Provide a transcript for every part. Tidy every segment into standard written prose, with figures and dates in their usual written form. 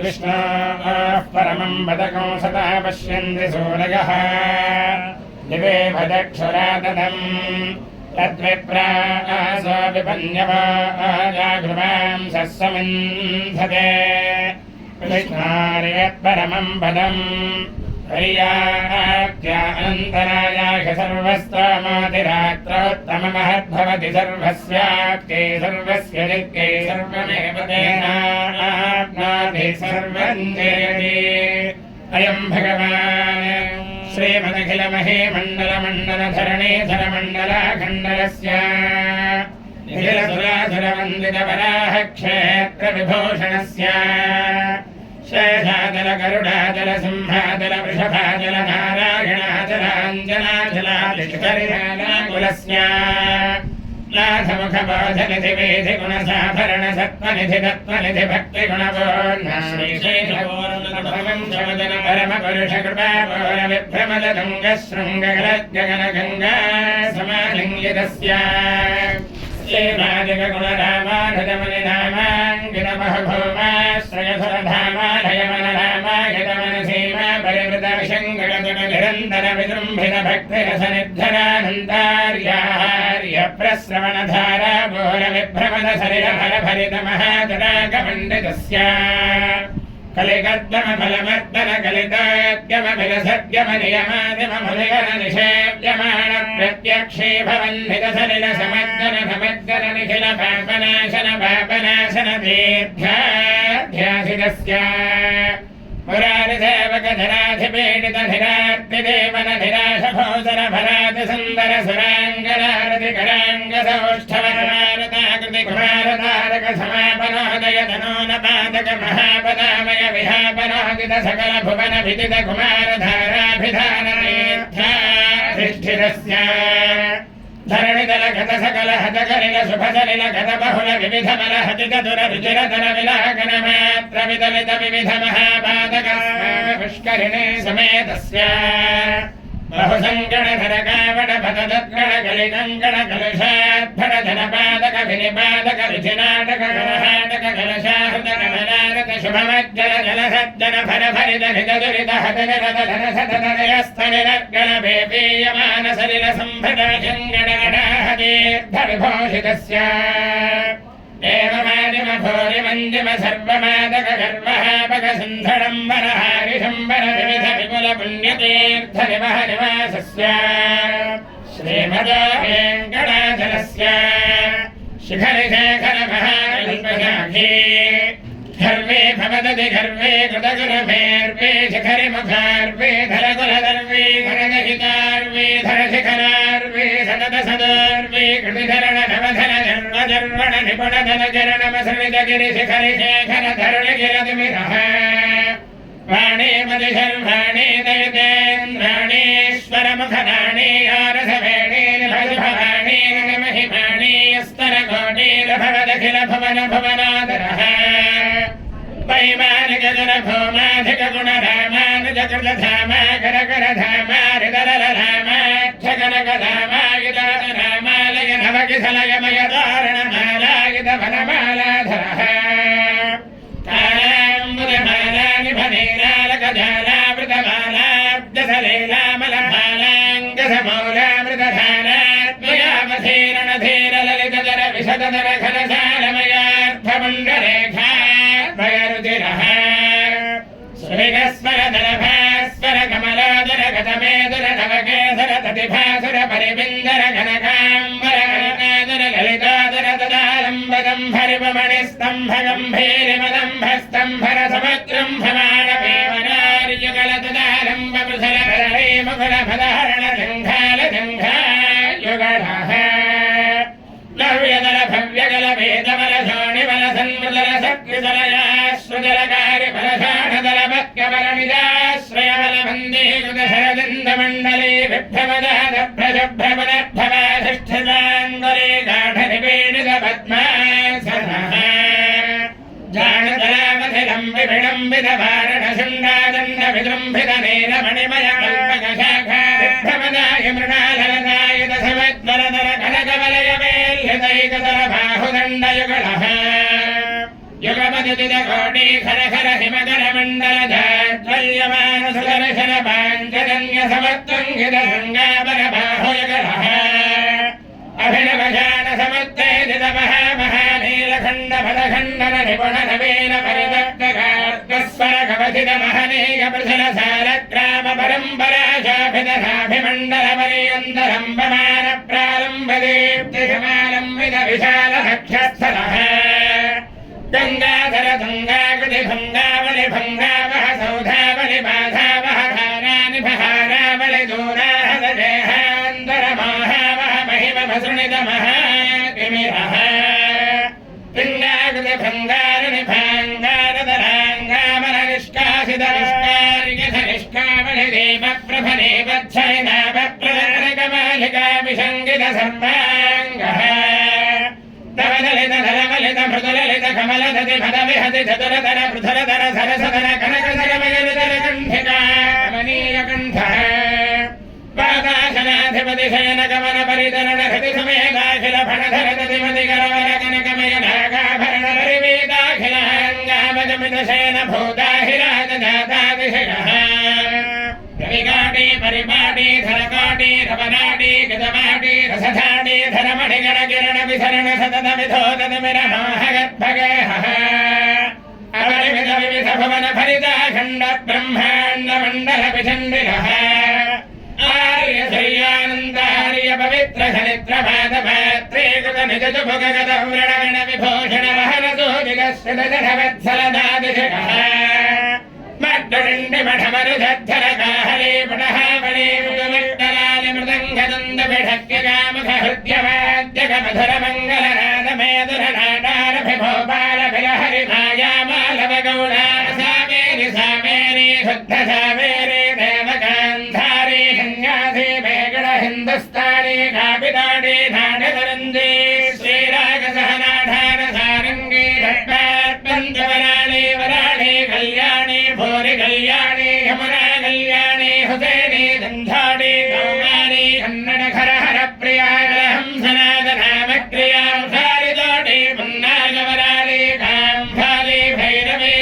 विष्णोः परमं पदकं सदा पश्यन्ति सूरयः दिवे भदक्षुरादनम् तद्विप्रासो विपन्यवाजागृवां सस्समिन्धते विष्णोर्यत्परमं पदम् पर्याप्त्यानन्तरायाः सर्वस्तमोतिरात्रोत्तममहद्भवति सर्वस्याप्ते सर्वस्य दिक्के सर्वमेव तेनाप्नोति सर्वं जयति अयं भगवान् श्रीमदखिलमहेमण्डलमण्डलधरणीधरमण्डलाखण्डलस्य निखिलसुरासुरवन्दितवराह क्षेत्रविभूषणस्य शेषाचल गरुडाचल सिंहाचल वृषभाचल नारायणाचलाञ्जनाचलादिष्करिणाकुलस्य नाथमुखबोधनिधि वेधि गुणसाभरण सत्त्वनिधि तत्त्वनिधि भक्तिगुणपूर्ण श्रीशैलपूर्णमं शमदन परमपुरुषकृपापूर्ण विभ्रमदतुङ्गशृङ्गगलद्गगनगङ्गा समालिङ्गितस्य श्रीमादिगुणरामाधरमनिधामाङ्गितमभूमाश्रयधरधामालयमनसीमा परिवृतविशङ्गगतनिरन्तर विजृम्भित भक्तिरसनिर्धरानन्दार्यार्यप्रस्रवणधारा घोरविभ्रमद सलिलफलभरितमहातडागमण्डितस्य कलिकद्गमफलमर्दन कलितोद्गमफलसद्गमनियमादिममुनिगणनिषेव्यमाण प्रत्यक्षे भवन्नितसलिलसमद्गन समद्गन निखिल पापनाशन पापनाशन दीर्घाध्यासितस्य मुरारिसेवकधराधिपीडितधिरार्तिदेवनधिराशभोजरभरातिसुन्दर सुराङ्गनारतिकराङ्गसौष्ठवकुमारताकृतिकुमारधारकसमापनोदय महापदामय विहापनोदित सकल भुवन विदित कुमारधाराभिधानतीर्थाधिष्ठितस्य धरणिदल गत सकल हतकलिल शुभसलिल गत बहुल विविध बल हतित दुर रुचिरतन विलागन मात्र विदलित विविध महापादक पुष्करिणे समेतस्य बहुसङ्गणधर कावड भदद्गण कलिकङ्गण कलुषाद्भर धनपादक विनिपादक रुचिनाटक गणहाटक कलशाहृत कमलारत शुभमज्जल जलसज्जन भर भरित हित दुरित हतनिरत धनसतनयस्तनिरद्गण भेपीयमान सलिल संभृत शङ्गणगणाहतीर्थ विभूषितस्य एवमादिमभूरिमञ्जिम सर्वमादक गर्वहापक सुन्धरम्बर हारिशम्बर विविध विपुल पुण्यतीर्थ निवह निवासस्य श्रीमदो वेङ्कटाचलस्य शिखरिशेखर महाकल्पशाखी गर्वे भवदति गर्वे कृतगुणभेर्वे शिखरि मुखार्वे धरकुलदर्वे घनगहितार्वे धरशिखरार्वे सतत सदर्वे कृतिधरण नवधन जर्वण निपुण धनचरणमसृणित गिरिशिखरि शेखर धरणगिरतिमिरः वाणे मदिशर्वाणे दयितेन्द्राणीश्वर मुखराणे यारसवेणे निभजभवाणे निगमहिमाणे स्तरकोटे भवदखिल भुवन भुवनादरः वैमानिकगुणभौमाधिकगुणरामानुजकृतधामा करकरधामा हृदरलधामा क्षकनकधामायुधारामालय नवकिसलयमयदारणमालायुध वनमालाधरः कालाम्बुजमालानिभनीरालकजालामृतमालाब्जसलेलामलभालाङ्गसमौलामृतधारात्मयामधीरणधीरललितधर विशदधर घनशालमयार्थमण्डरेखा भयरुचिरः श्रीगस्वरधरभास्वर कमलादर गतमेदुर नवकेसर ततिभासुर परिबिन्दर घनकाम्बर कनकादर ललितादर तदालम्बगम्भरिपमणिस्तम्भ गम्भीरिमदम्भस्तम्भर समग्रम्भमाणपेवनार्युगल तदालम्ब मृधलकरणे मुकुलफलहरण जङ्घाल जङ्घायुगलः नव्यदल भव्यगल वेदबल शोणिबल सन्मृदल शक्तिदलयाश्रुदलकारि बलशाणदल भक्त्यबल निजाश्रयबल वन्दे कृतशरदिन्दमण्डले बिभ्रमदादभ्रशुभ्रमदभ्रवाधिष्ठिताङ्गुले गाढनिपीडित पद्मासनः जानतलामधिलं विभिडम्बित वारणशुण्डादण्ड विजृम्भित नीलमणिमय कल्पकशाखा बिभ्रमदाय मृणाललदायुध समज्वलदल कनकवलय मेल्यदैकदल बाहुदण्डयुगलः युगपतितकोटि खर खर हिमकर मण्डल जाज्वल्यमान सुदर्शन पाञ्चजन्य समत्वङ्गित शृङ्गाबर बाहुयगरः अभिनवशान समुत्तेजित महामहानीलखण्ड फलखण्डन निपुण नवीन परिदग्धगार्गस्वर कवचित महनीय प्रसल सालग्राम परम्परा शाभित साभिमण्डल पर्यन्तरम्भमान प्रारम्भ दीप्ति समारम्भित विशाल नक्षस्थलः गंगाधर गंगाकृति भंगावलि भंगावह सौधावलि बाधावह धारानि बहारावलि दूराहद देहांतर मोहावह महिम भसृणित महातिमिरः गंगाकृति भंगारणि भांगारदरांगामल निष्कासित निष्कार्यथ निष्कावलि देव प्रभने वत्सरिनाभ प्रदर्कमालिका विसंगित सर्वांगः तवदलित धरमलित मृदुललित कमलदति भदविहति चतुरतर पृथुरतर सरसधर कनकसरमयलितर कण्ठिका कमनीय कण्ठः पादाशनाधिपति शयन गमन परितरण हृदि समेताखिल फणधर दतिमति करवर कनकमय नागाभरण परिवेदाखिल अङ्गामजमित शयन भूताहिराज जातातिशयः रविकाटी परिपाटी धरकाटी रवनाटी गजमाटी रसधाटी धरमणि गणकिरण विसरण सतत विधोदत विरमोहगद्भगेहः अपरिमित विविध भुवन फलिताखण्ड ब्रह्माण्ड मण्डल विचण्डिलः आर्य शय्यानन्दार्य पवित्र चरित्र पादपात्रीकृत निज जुभुगगत व्रणगण विभूषण वहन सूजिगस्थित जडवत्सलदादिशकः मड्डुरिण्डि मठमरुधद्धर काहले पुटहावले मृदुमिट्टलालि मृदङ्गदन्द विढक्य कामख हृद्यवाद्यक मधुर मङ्गलनाद मेदुर नाटारभिभोपाल विलहरि मायामालव गौडा सावेरि सावेरि शुद्ध सावेरि देवगान्धारि सन्न्यासी वेगड हिन्दुस्तानी कापिताडि नाडकरन्दे श्रीरागसहनाढार सारङ्गी घट्टात्पञ्चवराणि वराणि कल्याणि भूरि कल्याणि यमुना कल्याणि हुसैनी गन्धाडि कौमारी कन्नड खर हर प्रिया हंसनाद नाम क्रिया सारिदोडि मुन्नागवराली काम्भाली भैरवी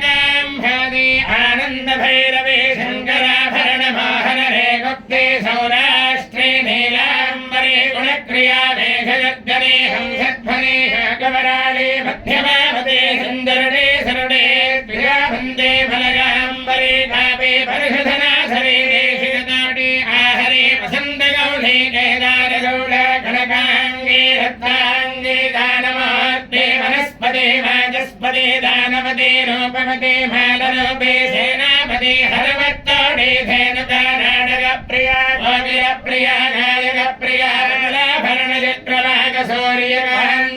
काम्भाली आनन्द भैरवी शङ्कराभरण मोहन रे गुप्ते सौराष्ट्रे नीलाम्बरे गुणक्रिया मेघयज्जने हंसध्वने गवराली मध्यमावते सुन्दरणे सरुणे प्रिया वन्दे फलगाम्बरे कापे परिषधनासरे देशिकताडि आहरे वसन्तगौळे केदारगौळ कनकाङ्गे रत्नाङ्गे दानमोऽर्थे वनस्पते वाचस्पते दानवते रूपवते मालरूपे सेनापते हरवत्तोडे धेनुका नाटकप्रिया गोविरप्रिया नायकप्रिया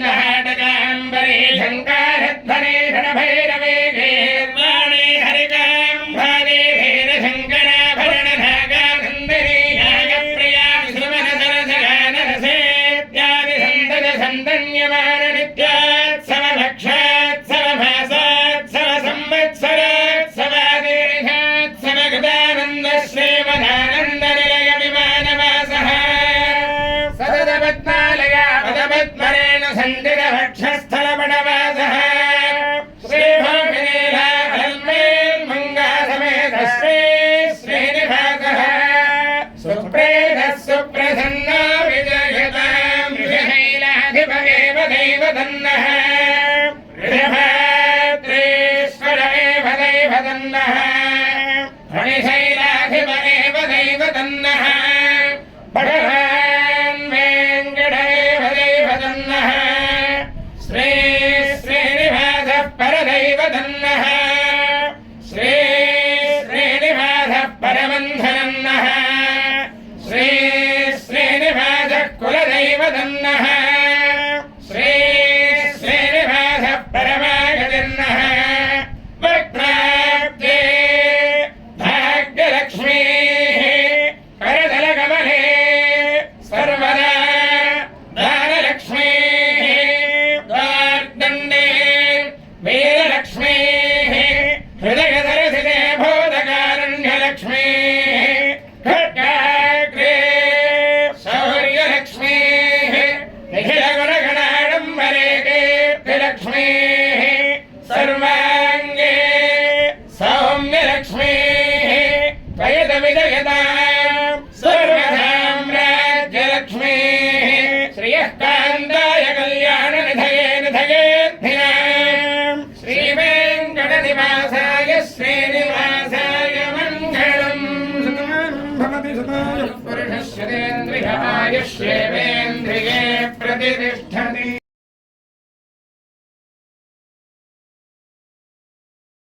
कमलाभरणचक्रवाकसूर्यकान्तहाटकाम्बरे शङ्कारध्वने षड्भैरवे गीर्वाणे हरिकाम्भारे धीरशङ्कराभरणनागानन्दिनी नागप्रिया विश्रुमनसरसगानरसेत्यादि सन्दज सन्दन्यमान नित्योत्सव भक्षोत्सव भासोत्सव संवत्सरोत्सवादिर्घोत्सव कृतानन्द श्रीमदानन्द निलय विमानवासः सततपद्मालया पदपद्मरेण सन्दित भक्षस्थलपटवासः श्रीभूमिनीला अलम्बेर्मङ्गासमेत श्री श्रीनिवासः सुप्रेतः सुप्रसन्नो विजयतां विजयैलाधिप एव दैवतन्नः वृषभाद्रीश्वर एव दैवतन्नः फणिशैलाधिप एव दैवतन्नः भगवान् वेङ्कटेव दैवतन्नः श्री श्रीनिवासः परदैवतन्नः श्री श्रीनिवासः परमन्थनन्नः श्री श्रीनिवासः कुलदैवतन्नः श्री श्रीनिवासः परमागतिर्नः वक्त्राब्दे भाग्य जयत विजयताम् सर्वसाम्राज्यलक्ष्मीः श्रियः कान्ताय कल्याणनिधये निधयेऽर्थिनाम् श्रीवेङ्कटनिवासाय श्रीनिवासाय मङ्गलम् पुरुषस्येन्द्रियायुष्ये